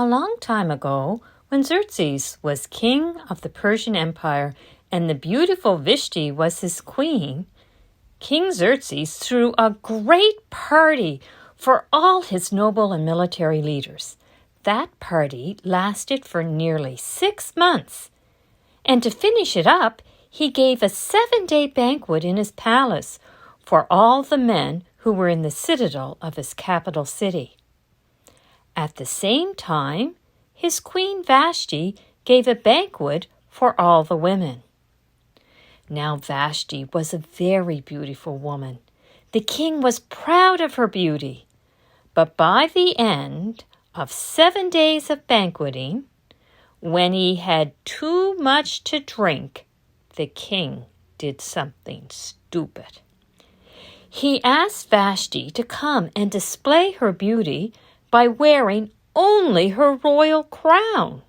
A long time ago, when Xerxes was king of the Persian Empire and the beautiful Vashti was his queen, King Xerxes threw a great party for all his noble and military leaders. That party lasted for nearly 6 months. And to finish it up, he gave a 7-day banquet in his palace for all the men who were in the citadel of his capital city. At the same time, his queen Vashti gave a banquet for all the women. Now Vashti was a very beautiful woman. The king was proud of her beauty. But by the end of 7 days of banqueting, when he had too much to drink, the king did something stupid. He asked Vashti to come and display her beauty by wearing only her royal crown.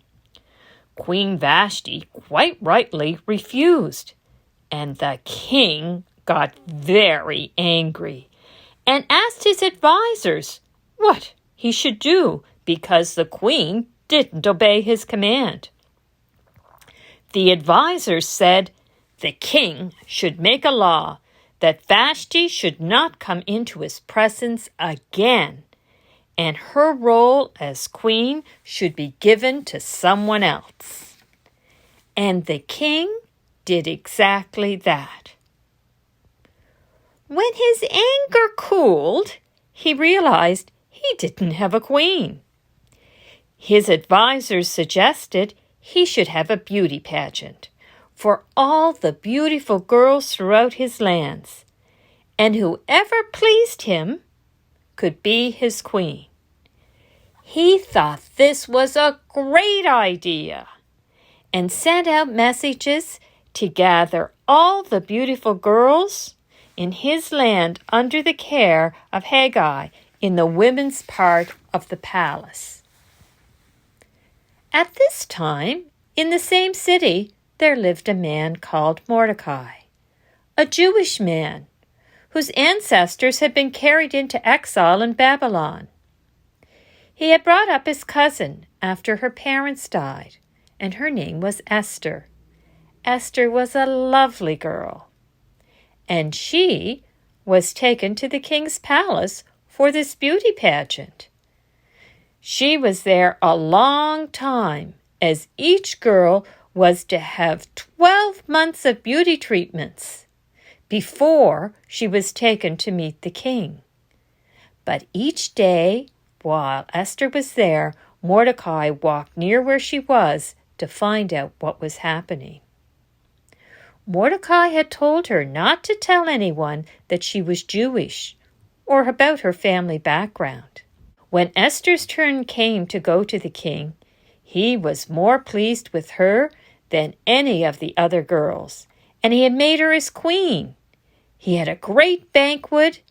Queen Vashti quite rightly refused, and the king got very angry and asked his advisors what he should do because the queen didn't obey his command. The advisors said the king should make a law that Vashti should not come into his presence again, and her role as queen should be given to someone else. And the king did exactly that. When his anger cooled, he realized he didn't have a queen. His advisors suggested he should have a beauty pageant for all the beautiful girls throughout his lands, and whoever pleased him could be his queen. He thought this was a great idea and sent out messages to gather all the beautiful girls in his land under the care of Haggai in the women's part of the palace. At this time, in the same city, there lived a man called Mordecai, a Jewish man whose ancestors had been carried into exile in Babylon. He had brought up his cousin after her parents died, and her name was Esther. Esther was a lovely girl, and she was taken to the king's palace for this beauty pageant. She was there a long time, as each girl was to have 12 months of beauty treatments before she was taken to meet the king. But each day, while Esther was there, Mordecai walked near where she was to find out what was happening. Mordecai had told her not to tell anyone that she was Jewish or about her family background. When Esther's turn came to go to the king, he was more pleased with her than any of the other girls, and he had made her his queen. He had a great banquet,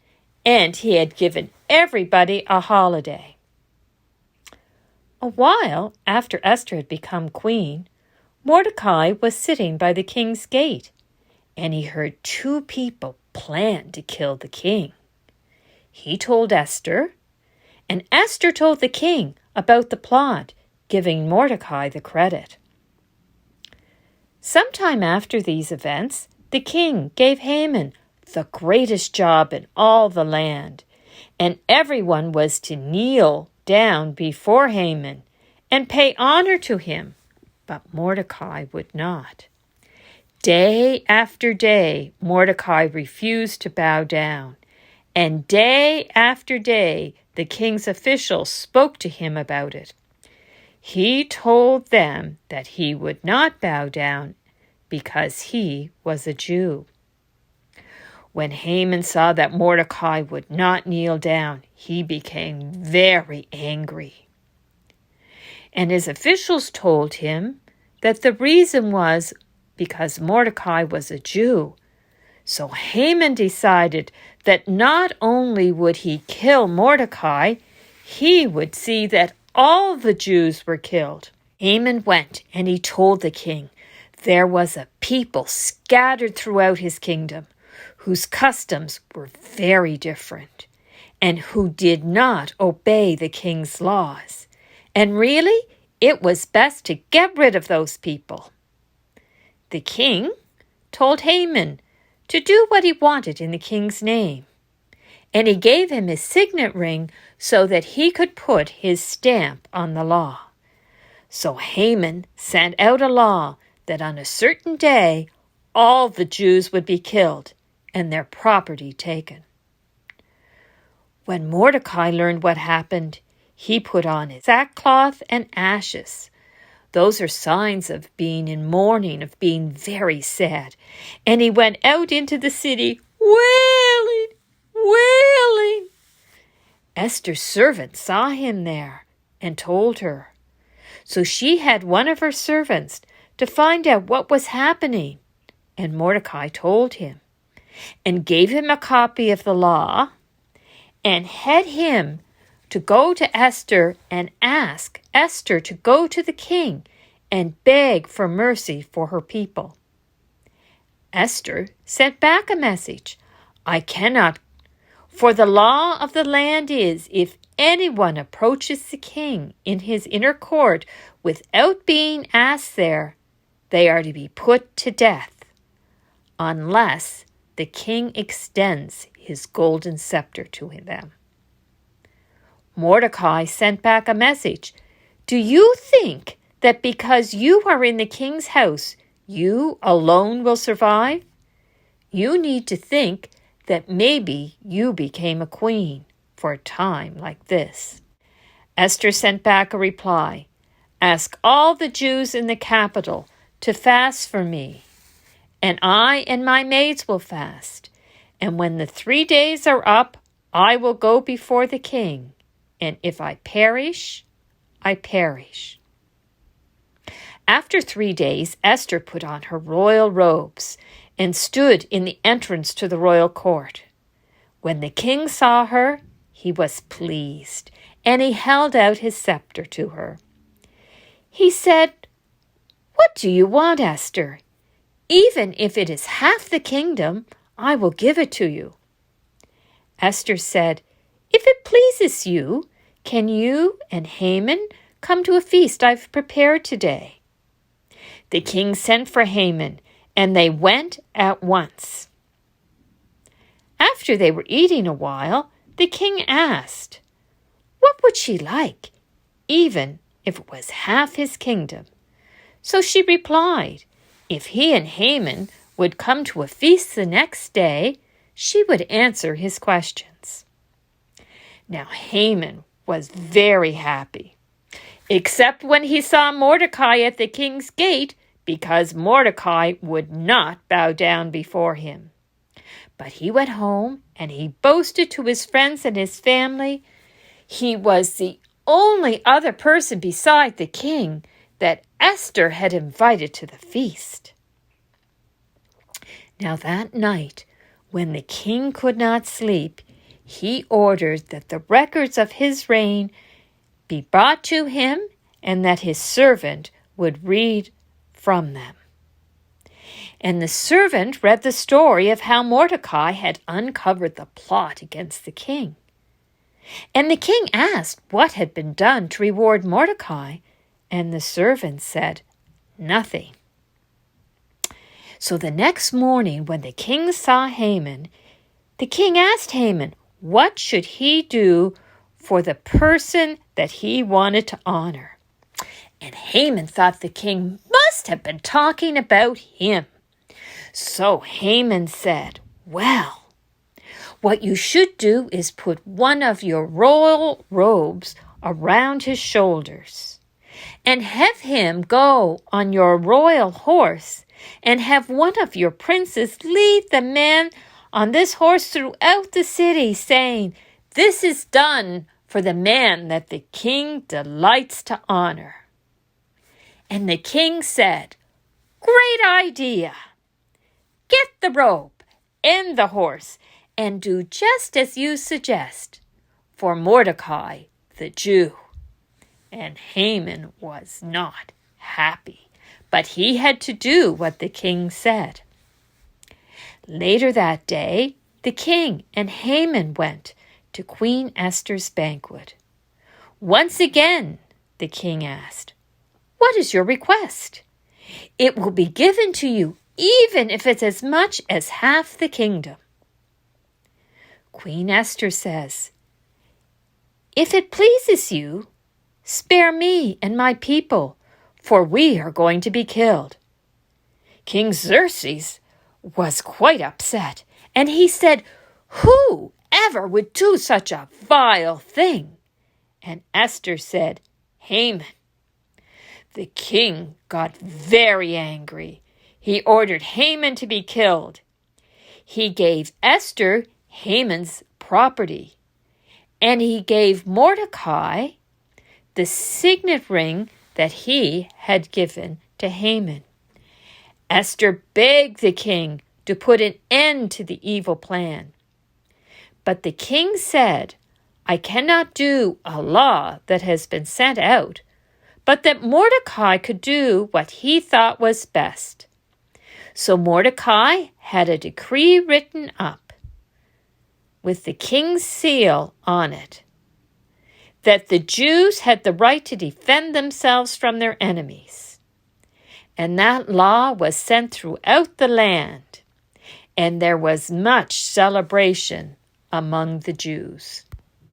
and he had given everybody a holiday. A while after Esther had become queen, Mordecai was sitting by the king's gate, and he heard 2 people plan to kill the king. He told Esther, and Esther told the king about the plot, giving Mordecai the credit. Sometime after these events, the king gave Haman the greatest job in all the land, and everyone was to kneel down before Haman and pay honor to him, but Mordecai would not. Day after day, Mordecai refused to bow down, and day after day, the king's officials spoke to him about it. He told them that he would not bow down because he was a Jew. When Haman saw that Mordecai would not kneel down, he became very angry. And his officials told him that the reason was because Mordecai was a Jew. So Haman decided that not only would he kill Mordecai, he would see that all the Jews were killed. Haman went and he told the king there was a people scattered throughout his kingdom whose customs were very different and who did not obey the king's laws. and really, it was best to get rid of those people. The king told Haman to do what he wanted in the king's name, and he gave him his signet ring so that he could put his stamp on the law. So Haman sent out a law that on a certain day all the Jews would be killed and their property taken. When Mordecai learned what happened, he put on his sackcloth and ashes. Those are signs of being in mourning, of being very sad. And he went out into the city, wailing, wailing. Esther's servant saw him there and told her. So she had one of her servants to find out what was happening. And Mordecai told him and gave him a copy of the law and had him to go to Esther and ask Esther to go to the king and beg for mercy for her people. Esther sent back a message. I cannot, for the law of the land is, if anyone approaches the king in his inner court without being asked there, they are to be put to death, unless the king extends his golden scepter to them. Mordecai sent back a message. Do you think that because you are in the king's house, you alone will survive? You need to think that maybe you became a queen for a time like this. Esther sent back a reply. Ask all the Jews in the capital to fast for me, and I and my maids will fast. And when the 3 days are up, I will go before the king. And if I perish, I perish. After 3 days, Esther put on her royal robes and stood in the entrance to the royal court. When the king saw her, he was pleased, and he held out his scepter to her. He said, What do you want, Esther? Even if it is half the kingdom, I will give it to you. Esther said, If it pleases you, can you and Haman come to a feast I've prepared today? The king sent for Haman, and they went at once. After they were eating a while, the king asked, What would she like, even if it was half his kingdom? So she replied, If he and Haman would come to a feast the next day, she would answer his questions. Now Haman was very happy, except when he saw Mordecai at the king's gate, because Mordecai would not bow down before him. But he went home and he boasted to his friends and his family he was the only other person beside the king that Esther had invited to the feast. Now that night, when the king could not sleep, he ordered that the records of his reign be brought to him and that his servant would read from them. And the servant read the story of how Mordecai had uncovered the plot against the king. And the king asked what had been done to reward Mordecai, and the servant said, Nothing. So the next morning, when the king saw Haman, the king asked Haman, what should he do for the person that he wanted to honor? And Haman thought the king must have been talking about him. So Haman said, Well, what you should do is put one of your royal robes around his shoulders, and have him go on your royal horse, and have one of your princes lead the men on this horse throughout the city, saying, This is done for the man that the king delights to honor. And the king said, Great idea! Get the robe and the horse, and do just as you suggest, for Mordecai the Jew. And Haman was not happy, but he had to do what the king said. Later that day, the king and Haman went to Queen Esther's banquet. Once again, the king asked. "What is your request? It will be given to you, even if it's as much as half the kingdom." Queen Esther says, "If it pleases you, spare me and my people, for we are going to be killed." King Xerxes was quite upset, and he said, "Who ever would do such a vile thing?" And Esther said, "Haman." The king got very angry. He ordered Haman to be killed. He gave Esther Haman's property, and he gave Mordecai the signet ring that he had given to Haman. Esther begged the king to put an end to the evil plan. But the king said, "I cannot do a law that has been sent out, but that Mordecai could do what he thought was best." So Mordecai had a decree written up with the king's seal on it, that the Jews had the right to defend themselves from their enemies. And that law was sent throughout the land, and there was much celebration among the Jews.